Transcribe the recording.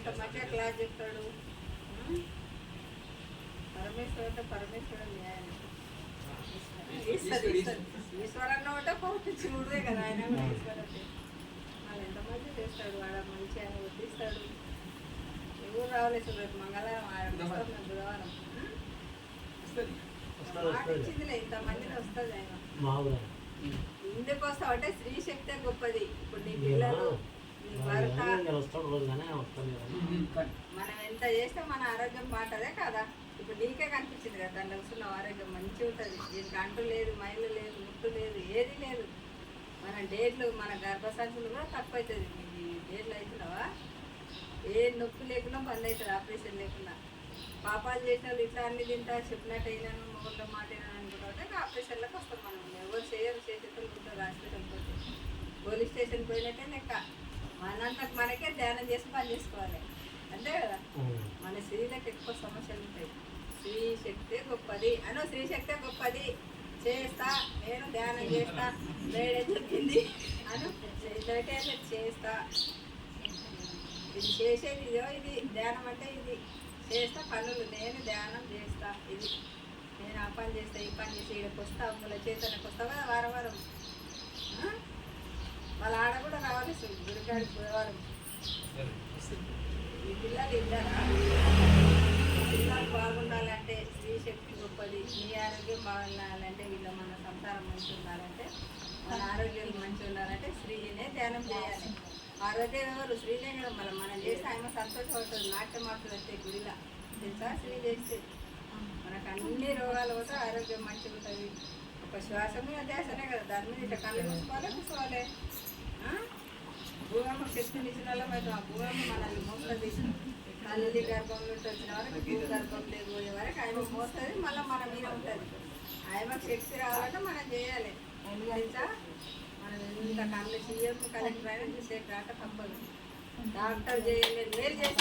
ఎంత మంచిగా క్లాస్ చెప్తాడు. పరమేశ్వరు అంటే పరమేశ్వరుడు న్యాయం ఈశ్వరన్న ఒకటే శివుడే కదా, ఆయన కూడా ఈశ్వరుడే. వాళ్ళు ఎంత మంచిగా చేస్తాడు, వాడు మంచిగా వడ్డిస్తాడు. ఎవరు రావలేదు రేపు మంగళవారం బుధవారం మాట ఇచ్చిందిలే, ఇంతమందిని వస్తుంది ఆయన. ఇందుకు వస్తావు అంటే స్త్రీ శక్తే గొప్పది. ఇప్పుడు నీ పిల్లలు నీ భర్త మనం ఎంత చేస్తే మన ఆరోగ్యం బాగుంటుందే కదా. ఇప్పుడు నీకే కనిపించింది కదా, దాంట్లో వస్తున్న ఆరోగ్యం మంచిగా ఉంటుంది. దీనికి అంటు లేదు, మైలు లేదు, ముట్టు లేదు, ఏది లేదు. మన డేట్లు మన గర్భసంచులు కూడా తక్కువ అవుతుంది. నీకు డేట్లు అవుతున్నావా, ఏ నొప్పి లేకుండా బంద్ అవుతుంది, ఆపరేషన్ లేకుండా. పాపాలు చేసిన వాళ్ళు ఇట్లా అన్ని తింటా చెప్పినట్టు అయినాను మొగల్లో మాట అయినాను అనుకుంటే ఆపరేషన్లకు వస్తాం. మనం ఎవరు చేయరు, చేసేటోళ్ళు ఉంటారు. హాస్పిటల్కి పోతే పోలీస్ స్టేషన్ పోయినట్టే లెక్క. మనంతకు మనకే ధ్యానం చేసి పని చేసుకోవాలి అంతే కదా. మన స్త్రీలకు ఎక్కువ సమస్యలు ఉంటాయి. స్త్రీ శక్తే గొప్పది అను, స్త్రీ శక్తే గొప్పది చేస్తా, నేను ధ్యానం చేస్తా, వేడే చెప్పింది అను, చేస్తా. ఇది చేసేది ఇదో, ఇది ధ్యానం అంటే ఇది చేస్తా పనులు, నేను ధ్యానం చేస్తా, ఇది నేను ఆ పని చేస్తా, ఈ పని చేసి ఇక్కడికి వస్తా, అమ్ముల చేతనకు వస్తావు కదా వారం వారం. వాళ్ళ ఆడ కూడా రావాలి గుడికాడికి బుధవారం. ఈ పిల్లలు ఇద్దరా, పిల్లలు బాగుండాలంటే స్త్రీ శక్తి గొప్పది. నీ ఆరోగ్యం బాగుండాలంటే వీళ్ళ మన సంసారం మంచిగా ఉండాలంటే, మన ఆరోగ్యం మంచిగా ఉండాలంటే స్త్రీనే ధ్యానం చేయాలి. ఆరోగ్యం ఎవరు స్త్రీలే కదా. మనం చేస్తే ఆమె సంతోషపడుతుంది. నాట్యం ఆడుతుంది వస్తే గుడిలా తెలుసా, స్త్రీ చేస్తే మనకు అన్ని రోగాలు పోతే ఆరోగ్యం మంచిగా ఉంటుంది. ఒక శ్వాస మీద ధ్యాసనే కదా, దాని మీద ఇట్లా కళ్ళు మూసుకోవాలి కూర్చోవాలి. భూగమ్మ శక్తిని ఇచ్చిన వాళ్ళం. ఆ భూగమ్మ మనల్ని మోస్తుంది. తల్లి గర్భంలో వచ్చిన వరకు భూ గర్భంలో పోయే వరకు ఆమె మోస్తుంది, మళ్ళీ మన మీద ఉంటుంది. ఆమెకు శక్తి రావాలంటే మనం చేయాలి తెలుసా. మనం ఇంత కళ్ళు సీఎం కలెక్టర్ అయినా చూసే కాక తప్పదు. డాక్టర్ చేయలేదు, వేరు చేసి